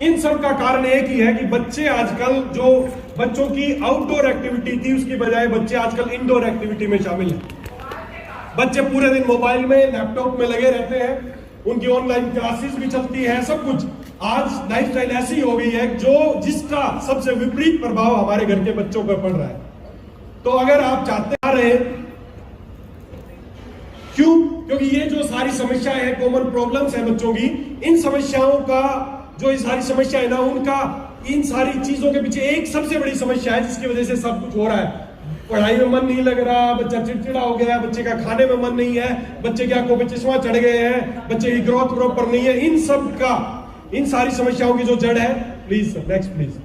इन सब का कारण एक ही है कि बच्चे आजकल जो बच्चों की आउटडोर एक्टिविटी थी उसकी बजाय बच्चे आजकल इंडोर एक्टिविटी में शामिल हैं। बच्चे पूरे दिन मोबाइल में लैपटॉप में लगे रहते हैं, उनकी ऑनलाइन क्लासेस भी चलती है, सब कुछ। आज लाइफस्टाइल ऐसी हो गई है जिसका सबसे विपरीत प्रभाव हमारे घर के बच्चों पर पड़ रहा है। तो अगर आप चाहते रहे, क्योंकि ये जो सारी समस्याएं हैं, कॉमन प्रॉब्लम्स हैं बच्चों की, इन समस्याओं का जो ये सारी समस्या है ना, उनका इन सारी चीजों के पीछे एक सबसे बड़ी समस्या है जिसकी वजह से सब कुछ हो रहा है। पढ़ाई में मन नहीं लग रहा, बच्चा चिड़चिड़ा हो गया, बच्चे का खाने में मन नहीं है, बच्चे की आंखों पे चश्मा चढ़ गए हैं, बच्चे की ग्रोथ प्रॉपर नहीं है। इन सब का, इन सारी समस्याओं की जो जड़ है, प्लीज सर नेक्स्ट प्लीज।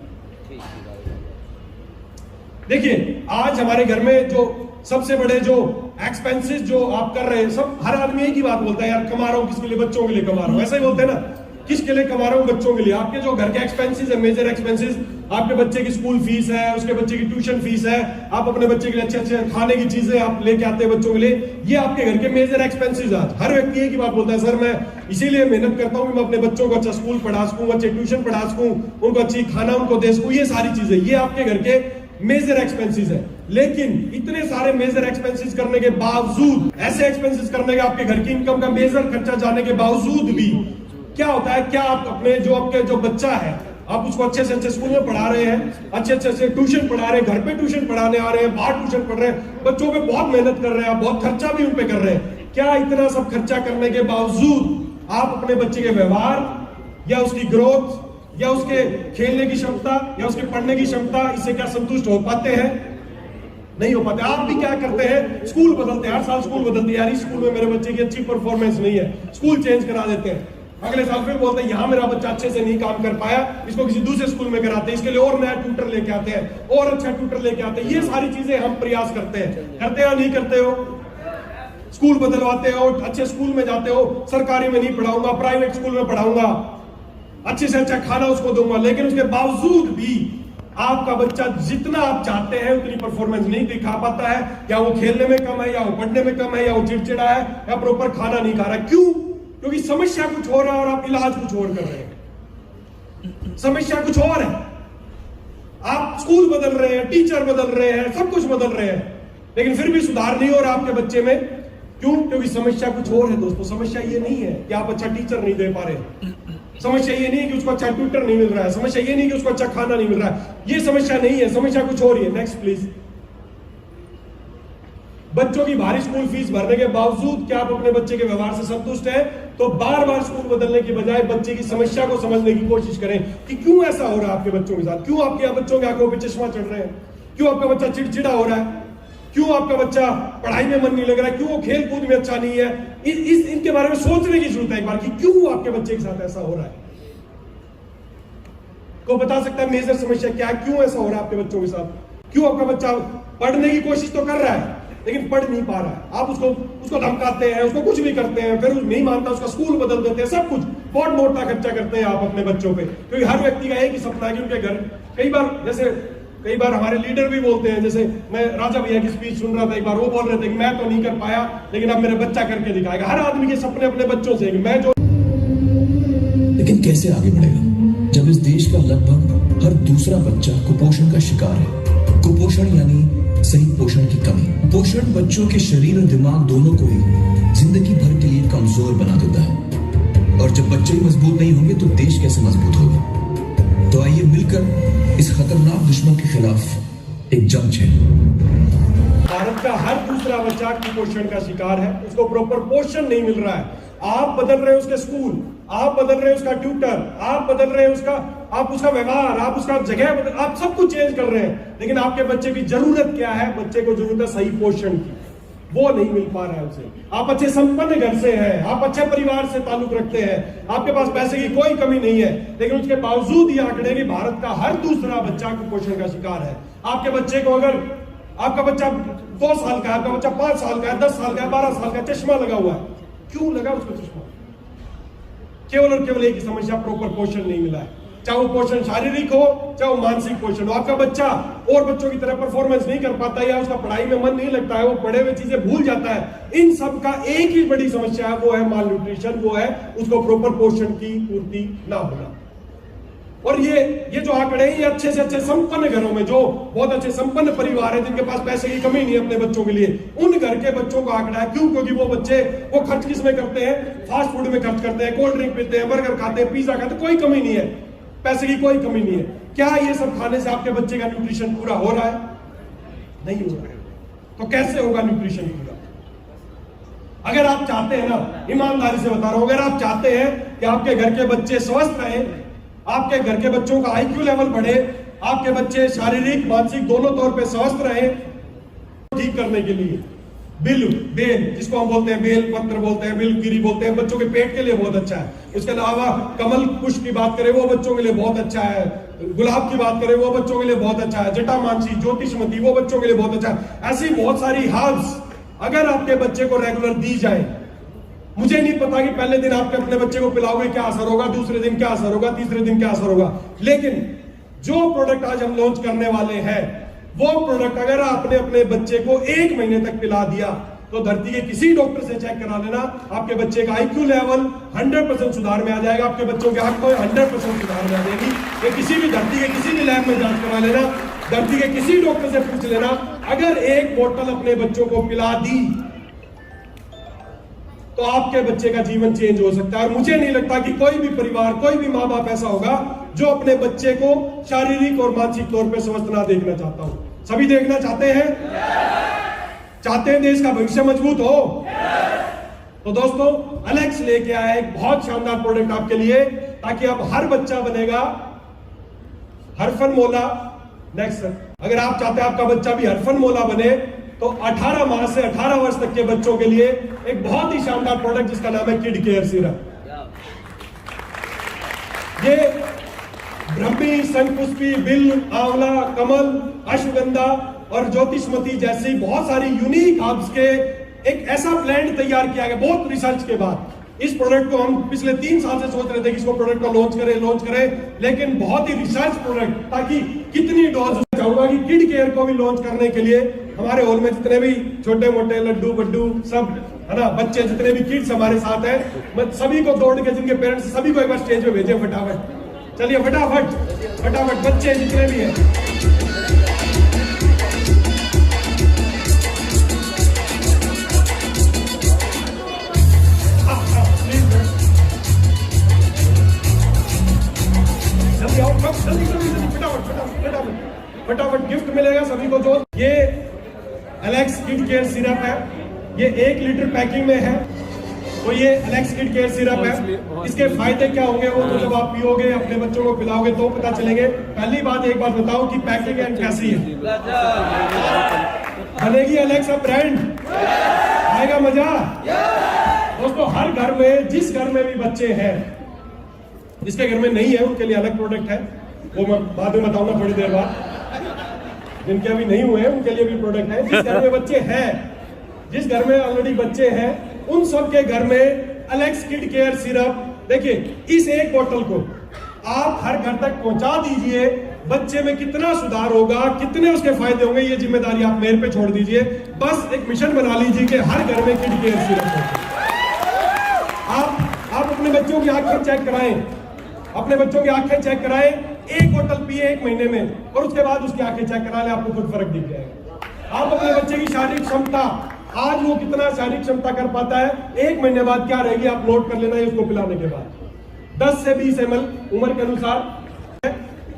देखिए आज हमारे घर में जो सबसे बड़े जो एक्सपेंसेस जो आप कर रहे हैं, सब हर आदमी एक ही बात बोलता है, यार कमा रहा हूं किसके लिए, बच्चों के लिए कमा रहा हूं। ऐसा ही बोलते हैं ना, किसके लिए कमा रहा हूं, बच्चों के लिए। आपके जो घर के एक्सपेंसेस है, मेजर एक्सपेंसेस, आपके बच्चे की स्कूल फीस है, उसके बच्चे की ट्यूशन फीस है, आप अपने बच्चे के लिए अच्छे अच्छे खाने की चीजें आप लेके आते हैं बच्चों के लिए, ये आपके घर के मेजर एक्सपेंसेस। आज हर व्यक्ति एक ही बात बोलता है, सर मैं इसीलिए मेहनत करता हूं कि मैं अपने बच्चों को अच्छा स्कूल पढ़ा सकूं, अच्छे ट्यूशन पढ़ा सकूं, उनको अच्छी खाना उनको दे सकूं। ये सारी चीजें, ये आपके घर के मेजर एक्सपेंसेस है। लेकिन इतने सारे मेजर एक्सपेंसेस करने के बावजूद, ऐसे एक्सपेंसेस करने के आपके घर की इनकम का मेजर खर्चा जाने के बावजूद भी क्या होता है, क्या आप अपने आपके जो बच्चा है, आप उसको अच्छे से अच्छे स्कूल में पढ़ा रहे हैं, अच्छे अच्छे ट्यूशन पढ़ा रहे हैं, घर पे ट्यूशन पढ़ाने आ रहे हैं, बाहर ट्यूशन पढ़ रहे हैं, बच्चों पे बहुत मेहनत कर रहे हैं, आप बहुत खर्चा भी उन पे कर रहे हैं। क्या इतना सब खर्चा करने के बावजूद आप अपने बच्चे के व्यवहार या उसकी ग्रोथ या उसके खेलने की क्षमता या उसके पढ़ने की क्षमता, इससे क्या संतुष्ट हो पाते हैं? नहीं हो पाते। आप भी क्या करते हैं, स्कूल बदलते हैं, हर साल स्कूल बदलते हैं, यार इस स्कूल में मेरे बच्चे की अच्छी परफॉर्मेंस नहीं है, स्कूल चेंज करा देते हैं। अगले साल फिर बोलते हैं यहाँ मेरा बच्चा अच्छे से नहीं काम कर पाया, इसको किसी दूसरे स्कूल में कराते हैं, इसके लिए और नया ट्यूटर लेके आते हैं, और अच्छा ट्यूटर लेके आते हैं। ये सारी चीजें हम प्रयास करते हैं, करते हो नहीं करते हो? स्कूल बदलवाते हो, अच्छे स्कूल में जाते हो, सरकारी में नहीं पढ़ाऊंगा, प्राइवेट स्कूल में पढ़ाऊंगा, अच्छे से अच्छा खाना उसको दूंगा, लेकिन उसके बावजूद भी आपका बच्चा जितना आप चाहते हैं उतनी परफॉर्मेंस नहीं दिखा पाता है। या वो खेलने में कम है, या वो पढ़ने में कम है, या वो चिड़चिड़ा है, या प्रॉपर खाना नहीं खा रहा है। क्यों? क्योंकि समस्या कुछ हो रहा है और आप इलाज कुछ और कर रहे हैं। समस्या कुछ और है, आप स्कूल बदल रहे हैं, टीचर बदल रहे हैं, सब कुछ बदल रहे हैं, लेकिन फिर भी सुधार नहीं हो रहा आपके बच्चे में। क्यों? क्योंकि समस्या कुछ और है दोस्तों। समस्या ये नहीं है कि आप अच्छा टीचर नहीं दे पा रहे, समस्या ये नहीं है कि उसको अच्छा ट्यूटर नहीं मिल रहा है, समस्या ये नहीं कि उसको अच्छा खाना नहीं मिल रहा है, ये समस्या नहीं है, समस्या कुछ और ही है। Next please. बच्चों की भारी स्कूल फीस भरने के बावजूद क्या आप अपने बच्चे के व्यवहार से संतुष्ट हैं? तो बार बार स्कूल बदलने की बजाय बच्चे की समस्या को समझने की कोशिश करें कि क्यों ऐसा हो रहा है आपके बच्चों के साथ, क्यों आपके बच्चों की आंखों पे चश्मा चढ़ रहे हैं, क्यों आपका बच्चा चिड़चिड़ा हो रहा है, क्यों आपका बच्चा पढ़ाई में मन नहीं लग रहा है, क्यों वो खेल कूद में अच्छा नहीं है। इनके बारे में सोचने की जरूरत है एक बार कि क्यों आपके बच्चे के साथ ऐसा हो रहा है। को बता सकता है मेजर समस्या क्या है, क्यों ऐसा हो रहा है आपके बच्चों के साथ? क्यों आपका बच्चा पढ़ने की कोशिश तो कर रहा है लेकिन पढ़ नहीं पा रहा है? आप उसको धमकाते हैं, उसको कुछ भी करते हैं, फिर नहीं मानता, उसका स्कूल बदल देते हैं, सब कुछ बहुत मोटा खर्चा करते हैं आप अपने बच्चों पे। क्योंकि हर व्यक्ति का एक ही सपना है कि उनके घर, कई बार हमारे लीडर भी बोलते हैं, जैसे मैं राजा भैया की स्पीच सुन रहा था एक बार, वो बोल रहे थे कि मैं तो नहीं कर पाया लेकिन अब मेरा बच्चा करके दिखाएगा। हर आदमी के सपने अपने बच्चों से, मैं जो, लेकिन कैसे आगे बढ़ेगा जब इस देश का लगभग हर दूसरा बच्चा कुपोषण का शिकार है? कुपोषण यानी सही पोषण की कमी। पोषण बच्चों के शरीर और दिमाग दोनों को ही जिंदगी भर के लिए कमजोर बना देता है, और जब बच्चे ही मजबूत नहीं होंगे तो देश कैसे मजबूत होगा? तो आइए मिलकर इस खतरनाक दुश्मन के खिलाफ एक जंग छेड़ें। भारत का हर दूसरा बच्चा कुपोषण का शिकार है, उसको प्रॉपर पोषण नहीं मिल रहा है। आप बदल रहे हो उसके स्कूल, आप बदल रहे हो उसका ट्यूटर, आप बदल रहे हो आप उसका व्यवहार, आप उसका जगह बदल, आप सब कुछ चेंज कर रहे हैं, लेकिन आपके बच्चे की जरूरत क्या है? बच्चे को जरूरत है सही पोषण की, वो नहीं मिल पा रहा है उसे। आप अच्छे संपन्न घर से हैं, आप अच्छे परिवार से ताल्लुक रखते हैं, आपके पास पैसे की कोई कमी नहीं है, लेकिन उसके बावजूद ये आंकड़े कि भारत का हर दूसरा बच्चा कुपोषण का शिकार है। आपके बच्चे को, अगर आपका बच्चा 2 साल का है, आपका बच्चा 5 साल का है, 10 साल का है, 12 साल का, चश्मा लगा हुआ है, क्यों लगा उसको चश्मा? केवल और केवल एक ही समस्या, प्रॉपर पोषण नहीं मिला है। चाहे वो पोषण शारीरिक हो, चाहे वो मानसिक पोषण हो। आपका बच्चा और बच्चों की तरह परफॉर्मेंस नहीं कर पाता, या उसका पढ़ाई में मन नहीं लगता है, वो पढ़े हुए चीजें भूल जाता है। इन सब का एक ही बड़ी समस्या है, वो है माल न्यूट्रिशन, वो है उसको प्रॉपर पोषण की पूर्ति ना होना। और ये जो आंकड़े हैं ये अच्छे से अच्छे संपन्न घरों में, जो बहुत अच्छे संपन्न परिवार है जिनके पास पैसे की कमी नहीं है अपने बच्चों के लिए, उन घर के बच्चों का आंकड़ा है। क्यों? क्योंकि वो बच्चे वो खर्च किस में करते हैं? फास्ट फूड में खर्च करते हैं, कोल्ड ड्रिंक पीते हैं, बर्गर खाते हैं, पिज्जा खाते हैं, कोई कमी नहीं है, पैसे की कोई कमी नहीं है। क्या ये सब खाने से आपके बच्चे का न्यूट्रिशन पूरा हो रहा है? नहीं हो रहा है। तो कैसे होगा न्यूट्रिशन पूरा? अगर आप चाहते हैं ना, ईमानदारी से बता रहा हूं, अगर आप चाहते हैं कि आपके घर के बच्चे स्वस्थ रहें, आपके घर के बच्चों का आईक्यू लेवल बढ़े, आपके बच्चे शारीरिक मानसिक दोनों तौर पे स्वस्थ रहें, ठीक करने के लिए बेल जिसको हम बोलते हैं, बेल पत्र बोलते हैं, बिलगिरी बोलते हैं, बच्चों के पेट के लिए बहुत अच्छा है। उसके अलावा कमल पुष्प की बात करें वो बच्चों के लिए बहुत अच्छा है, गुलाब की बात करें वो बच्चों के लिए बहुत अच्छा है, जटामांसी, ज्योतिषमती वो बच्चों के लिए बहुत अच्छा है। ऐसी बहुत सारी हर्ब्स अगर आपके बच्चे को रेगुलर दी जाए, मुझे नहीं पता कि पहले दिन आपके अपने बच्चे को पिलाओगे क्या असर होगा, दूसरे दिन क्या असर होगा, तीसरे दिन क्या असर होगा, लेकिन जो प्रोडक्ट आज हम लॉन्च करने वाले हैं वो प्रोडक्ट अगर आपने अपने बच्चे को 1 महीने तक पिला दिया तो धरती के किसी डॉक्टर से चेक करा लेना, आपके बच्चे का आईक्यू लेवल 100% सुधार में आ जाएगा, आपके बच्चों के आंख में 100% सुधार में आ जाएगी। ये किसी भी धरती के किसी भी लैब में जांच करा लेना, धरती के किसी डॉक्टर से पूछ लेना, अगर 1 बोतल अपने बच्चों को पिला दी तो आपके बच्चे का जीवन चेंज हो सकता है। और मुझे नहीं लगता कि कोई भी परिवार, कोई भी माँ बाप ऐसा होगा जो अपने बच्चे को शारीरिक और मानसिक तौर पे स्वस्थ ना देखना चाहता हो। सभी देखना चाहते हैं? चाहते हैं देश का भविष्य मजबूत हो? तो दोस्तों, एलेक्स लेके आया एक बहुत शानदार प्रोडक्ट आपके लिए, ताकि अब हर बच्चा बनेगा हरफनमौला। नेक्स्ट सर, अगर आप चाहते हैं आपका बच्चा भी हरफनमौला बने तो 18 माह से 18 वर्ष तक के बच्चों के लिए एक बहुत ही शानदार प्रोडक्ट जिसका नाम है किड केयर सिरप। ये ब्रह्मी, शंखपुष्पी, बिल, आंवला, कमल, अश्वगंधा और ज्योतिषमती जैसी बहुत सारी यूनिक हर्ब्स के एक ऐसा ब्लेंड तैयार किया गया बहुत रिसर्च के बाद। इस प्रोडक्ट को हम पिछले 3 साल से सोच रहे थे कि इसको प्रोडक्ट को लॉन्च करें, लेकिन बहुत ही रिसर्च प्रोडक्ट, ताकि कितनी डोज, चाहूंगा कि किड केयर को भी लॉन्च करने के लिए हमारे हॉल में जितने भी छोटे मोटे लड्डू बड्डू सब है ना, बच्चे जितने भी किड्स हमारे साथ हैं, मैं सभी को दौड़ के, जिनके पेरेंट्स, सभी को एक बार स्टेज पे भेजें फटाफट। चलिए फटाफट बच्चे जितने भी हैं। फटाफट गिफ्ट मिलेगा सभी को। जो ये एलेक्स किड केयर सिरप है, ये 1 लीटर पैकिंग में है, तो ये एलेक्स किड केयर सिरप है। इसके फायदे क्या होंगे वो तो जब आप पियोगे, अपने बच्चों को पिलाओगे तो पता चलेंगे। पहली बात एक बात बताओ कि पैकिंग एंड कैसी है? बनेगी एलेक्स अब ब्रांड, आएगा मजा। दोस्तों, हर घर में, जिस घर में भी बच्चे हैं, जिसके घर में नहीं है उनके लिए अलग प्रोडक्ट है, वो मैं बाद में बताऊंगा थोड़ी देर बाद। जिनके अभी नहीं हुए हैं उनके लिए भी प्रोडक्ट है। जिस घर में बच्चे हैं, जिस घर में ऑलरेडी बच्चे हैं, उन सब के घर में एलेक्स किड केयर सिरप, देखिए इस 1 बोतल को आप हर घर तक पहुंचा दीजिए, बच्चे में कितना सुधार होगा, कितने उसके फायदे होंगे, ये जिम्मेदारी आप मेरे पे छोड़ दीजिए। बस एक मिशन बना लीजिए कि हर घर में किड केयर सिरप हो। आप अपने बच्चों की आंखें चेक कराएं, अपने बच्चों की आंखें चेक कराएं, 1 बोतल पिए 1 महीने में, और उसके बाद उसकी आंखें चेक करा ले, आपको खुद फर्क दिख जाएगा। आप अपने बच्चे की शारीरिक क्षमता, आज वो कितना शारीरिक क्षमता कर पाता है, 1 महीने बाद क्या रहेगी आप नोट कर लेना है उसको पिलाने के बाद। 10 से 20 ml उम्र के अनुसार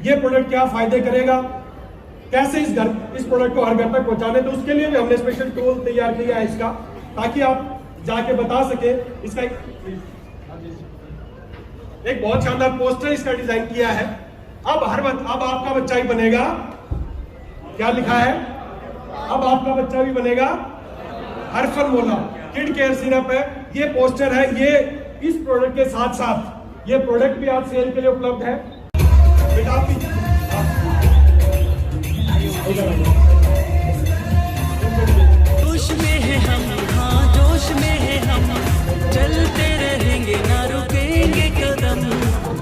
ये प्रोडक्ट क्या फायदे करेगा, कैसे इस प्रोडक्ट को हर घर तक पहुंचाने, तो उसके लिए भी हमने स्पेशल टूल तैयार किया है इसका, ताकि आप जाके बता सके। इसका एक बहुत शानदार पोस्टर इसका डिजाइन किया है। अब आपका बच्चा ही बनेगा, क्या लिखा है, अब आपका बच्चा भी बनेगा हरफनमौला। किड केयर सिरप है, ये पोस्टर है, ये इस प्रोडक्ट के साथ साथ ये प्रोडक्ट भी आज सेल के लिए उपलब्ध है। बेटा आप जोश में है हम, हाँ जोश में है हम, चलते रहेंगे ना रुकेंगे कदम।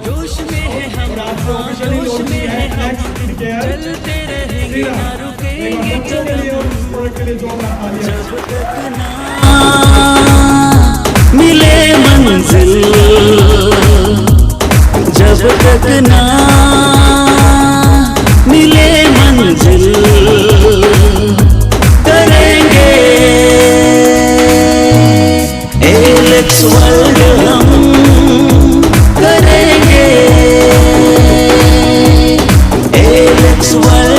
जोश में है हम, हाँ जोश में है हम, चलते रहेंगे ना रुकेंगे कदम। जब तक ना मिले मंजिल, जब तक ना वर्ल्ड